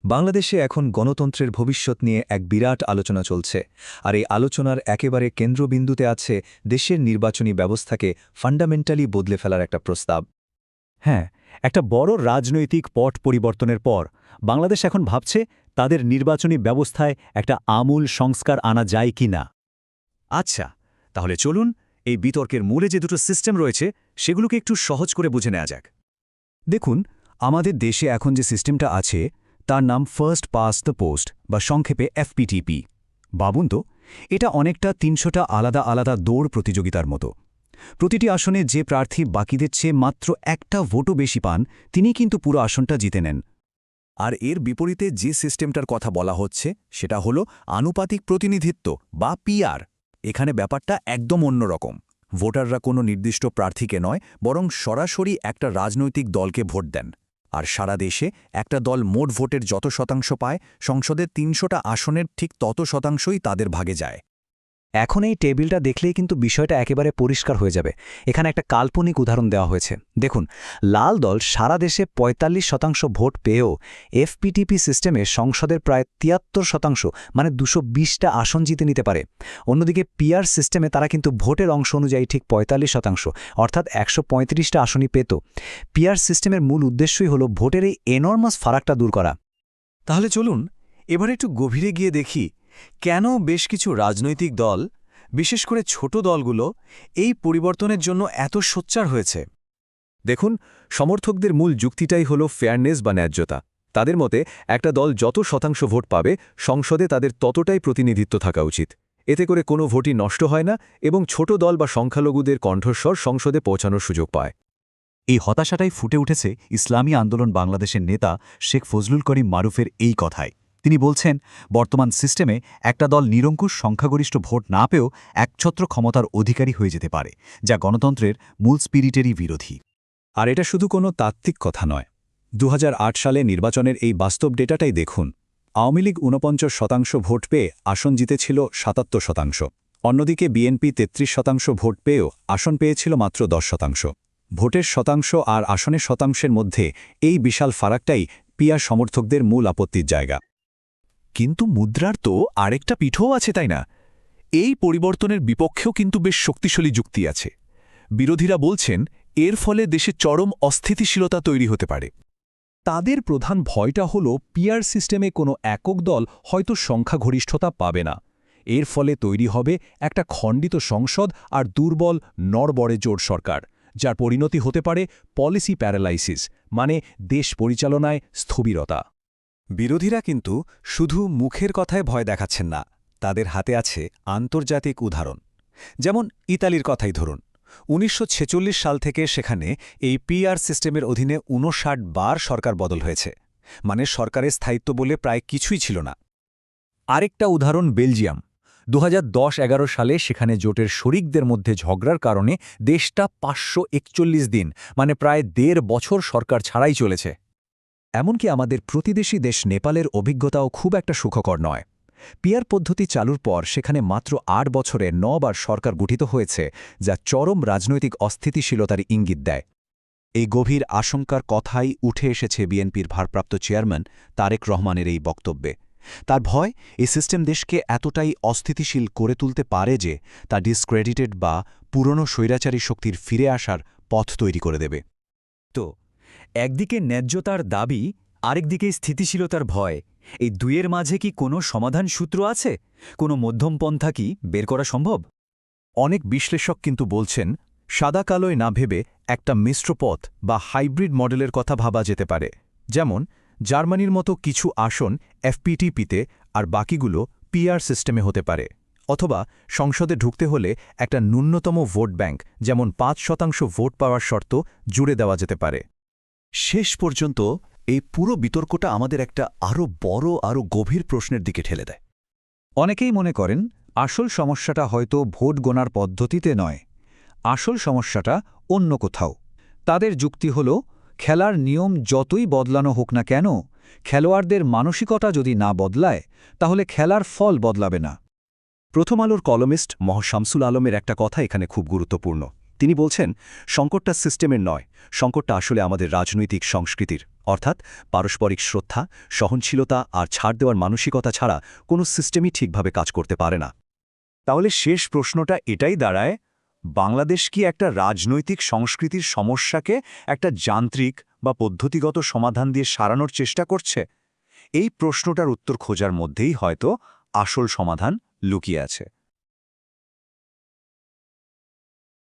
বাংলাদেশে এখন গণতন্ত্রের ভবিষ্যৎ নিয়ে এক বিরাট আলোচনা চলছে আর এই আলোচনার একেবারে কেন্দ্রবিন্দুতে আছে দেশের নির্বাচনী ব্যবস্থাকে ফান্ডামেন্টালি বদলে ফেলার একটা প্রস্তাব। হ্যাঁ, একটা বড় রাজনৈতিক পট পরিবর্তনের পর বাংলাদেশ এখন ভাবছে তাদের নির্বাচনী ব্যবস্থায় একটা আমূল সংস্কার আনা যায় কি না। আচ্ছা, তাহলে চলুন এই বিতর্কের মূলে যে দুটো সিস্টেম রয়েছে সেগুলোকে একটু সহজ করে বুঝে নেওয়া যাক। দেখুন, আমাদের দেশে এখন যে সিস্টেমটা আছে তার নাম ফার্স্ট পাস্ট দ্য পোস্ট বা সংক্ষেপে এফপিটিপি। ভাবুন তো, এটা অনেকটা ৩০০টা আলাদা আলাদা দৌড় প্রতিযোগিতার মতো। প্রতিটি আসনে যে প্রার্থী বাকিদের চেয়ে মাত্র একটা ভোটও বেশি পান তিনি কিন্তু পুরো আসনটা জিতে নেন। আর এর বিপরীতে যে সিস্টেমটার কথা বলা হচ্ছে সেটা হলো আনুপাতিক প্রতিনিধিত্ব বা পিআর। এখানে ব্যাপারটা একদম অন্যরকম। ভোটাররা কোনো নির্দিষ্ট প্রার্থীকে নয়, বরং সরাসরি একটা রাজনৈতিক দলকে ভোট দেন। আর সারা দেশে একটা দল মোট ভোটের যত শতাংশ পায়, সংসদের ৩০০টা আসনের ঠিক তত শতাংশই তাদের ভাগে যায়। এখন এই টেবিলটা দেখলেই কিন্তু বিষয়টা একেবারে পরিষ্কার হয়ে যাবে। এখানে একটা কাল্পনিক উদাহরণ দেওয়া হয়েছে। দেখুন, লাল দল সারা দেশে ৪৫% ভোট পেয়েও এফপিটিপি সিস্টেমে সংসদের প্রায় ৭৩%, মানে ২২০টা আসন জিতে নিতে পারে। অন্যদিকে পিআর সিস্টেমে তারা কিন্তু ভোটের অংশ অনুযায়ী ঠিক ৪৫%, অর্থাৎ ১৩৫টা আসনই পেত। পিআর সিস্টেমের মূল উদ্দেশ্যই হল ভোটের এই এনর্মাস ফারাকটা দূর করা। তাহলে চলুন এবার একটু গভীরে গিয়ে দেখি কেন বেশ কিছু রাজনৈতিক দল, বিশেষ করে ছোট দলগুলো, এই পরিবর্তনের জন্য এত সোচ্চার হয়েছে। দেখুন, সমর্থকদের মূল যুক্তিটাই হল ফেয়ারনেস বা ন্যায্যতা। তাদের মতে একটা দল যত শতাংশ ভোট পাবে সংসদে তাদের ততটাই প্রতিনিধিত্ব থাকা উচিত। এতে করে কোনো ভোটই নষ্ট হয় না এবং ছোট দল বা সংখ্যালঘুদের কণ্ঠস্বর সংসদে পৌঁছানোর সুযোগ পায়। এই হতাশাটাই ফুটে উঠেছে ইসলামী আন্দোলন বাংলাদেশের নেতা শেখ ফজলুল করিম মারুফের এই কথায়। তিনি বলছেন, বর্তমান সিস্টেমে একটা দল নিরঙ্কুশ সংখ্যাগরিষ্ঠ ভোট না পেয়েও একছত্র ক্ষমতার অধিকারী হয়ে যেতে পারে, যা গণতন্ত্রের মূল স্পিরিটেরই বিরোধী। আর এটা শুধু কোনো তাত্ত্বিক কথা নয়। ২০০৮ সালে নির্বাচনের এই বাস্তব ডেটাটাই দেখুন। আওয়ামী লীগ ৪৯% ভোট পেয়ে আসন জিতেছিল ৭৭%। অন্যদিকে বিএনপি ৩৩% ভোট পেয়েও আসন পেয়েছিল মাত্র ১০%। ভোটের শতাংশ আর আসনের শতাংশের মধ্যে এই বিশাল ফারাকটাই পিআর সমর্থকদের মূল আপত্তির জায়গা। কিন্তু মুদ্রার তো আরেকটা পিঠও আছে, তাই না? এই পরিবর্তনের বিপক্ষেও কিন্তু বেশ শক্তিশালী যুক্তি আছে। বিরোধীরা বলছেন এর ফলে দেশে চরম অস্থিতিশীলতা তৈরি হতে পারে। তাদের প্রধান ভয়টা হল পিআর সিস্টেমে কোনো একক দল হয়তো সংখ্যাগরিষ্ঠতা পাবে না। এর ফলে তৈরি হবে একটা খণ্ডিত সংসদ আর দুর্বল নড়বড়ে জোট সরকার, যার পরিণতি হতে পারে পলিসি প্যারালাইসিস, মানে দেশ পরিচালনায় স্থবিরতা। বিরোধীরা কিন্তু শুধু মুখের কথায় ভয় দেখাচ্ছেন না, তাদের হাতে আছে আন্তর্জাতিক উদাহরণ। যেমন ইতালির কথাই ধরুন। ১৯৪৬ সাল থেকে সেখানে এই পিআর সিস্টেমের অধীনে ৫৯ বার সরকার বদল হয়েছে, মানে সরকারের স্থায়িত্ব বলে প্রায় কিছুই ছিল না। আরেকটা উদাহরণ বেলজিয়াম। ২০১০-১১ সালে সেখানে জোটের শরিকদের মধ্যে ঝগড়ার কারণে দেশটা ৫৪১ দিন, মানে প্রায় ১.৫ বছর সরকার ছাড়াই চলেছে। এমনকি আমাদের প্রতিবেশী দেশ নেপালের অভিজ্ঞতাও খুব একটা সুখকর নয়। পিআর পদ্ধতি চালুর পর সেখানে মাত্র ৮ বছরে ৯ বার সরকার গঠিত হয়েছে, যা চরম রাজনৈতিক অস্থিতিশীলতার ইঙ্গিত দেয়। এই গভীর আশঙ্কার কথাই উঠে এসেছে বিএনপির ভারপ্রাপ্ত চেয়ারম্যান তারেক রহমানের এই বক্তব্যে। তার ভয়, এই সিস্টেম দেশকে এতটাই অস্থিতিশীল করে তুলতে পারে যে তা ডিসক্রেডিটেড বা পুরনো স্বৈরাচারী শক্তির ফিরে আসার পথ তৈরি করে দেবে। তো একদিকে ন্যায্যতার দাবি, আরেকদিকে স্থিতিশীলতার ভয়, এই দুইয়ের মাঝে কি কোনো সমাধান সূত্র আছে? কোনো মধ্যমপন্থা কি বের করা সম্ভব? অনেক বিশ্লেষক কিন্তু বলছেন সাদা কালোয় না ভেবে একটা মিশ্র পথ বা হাইব্রিড মডেলের কথা ভাবা যেতে পারে। যেমন জার্মানির মতো কিছু আসন এফপিটিপিতে আর বাকিগুলো পিআর সিস্টেমে হতে পারে। অথবা সংসদে ঢুকতে হলে একটা ন্যূনতম ভোট ব্যাংক, যেমন ৫% ভোট পাওয়ার শর্ত জুড়ে দেওয়া যেতে পারে। শেষ পর্যন্ত এই পুরো বিতর্কটা আমাদের একটা আরও বড়, আরও গভীর প্রশ্নের দিকে ঠেলে দেয়। অনেকেই মনে করেন আসল সমস্যাটা হয়তো ভোট গণার পদ্ধতিতে নয়, আসল সমস্যাটা অন্য কোথাও। তাদের যুক্তি হল, খেলার নিয়ম যতই বদলানো হোক না কেন, খেলোয়াড়দের মানসিকতা যদি না বদলায় তাহলে খেলার ফল বদলাবে না। প্রথম আলোর কলমিস্ট শামসুল আলমের একটা কথা এখানে খুব গুরুত্বপূর্ণ। তিনি বলছেন সংকটটা সিস্টেমের নয়, সংকটটা আসলে আমাদের রাজনৈতিক সংস্কৃতির, অর্থাৎ পারস্পরিক শ্রদ্ধা, সহনশীলতা আর ছাড় দেওয়ার মানসিকতা ছাড়া কোনো সিস্টেমই ঠিকভাবে কাজ করতে পারে না। তাহলে শেষ প্রশ্নটা এটাই দাঁড়ায়, বাংলাদেশ কি একটা রাজনৈতিক সংস্কৃতির সমস্যাকে একটা যান্ত্রিক বা পদ্ধতিগত সমাধান দিয়ে সারানোর চেষ্টা করছে? এই প্রশ্নটার উত্তর খোঁজার মধ্যেই হয়তো আসল সমাধান লুকিয়ে আছে।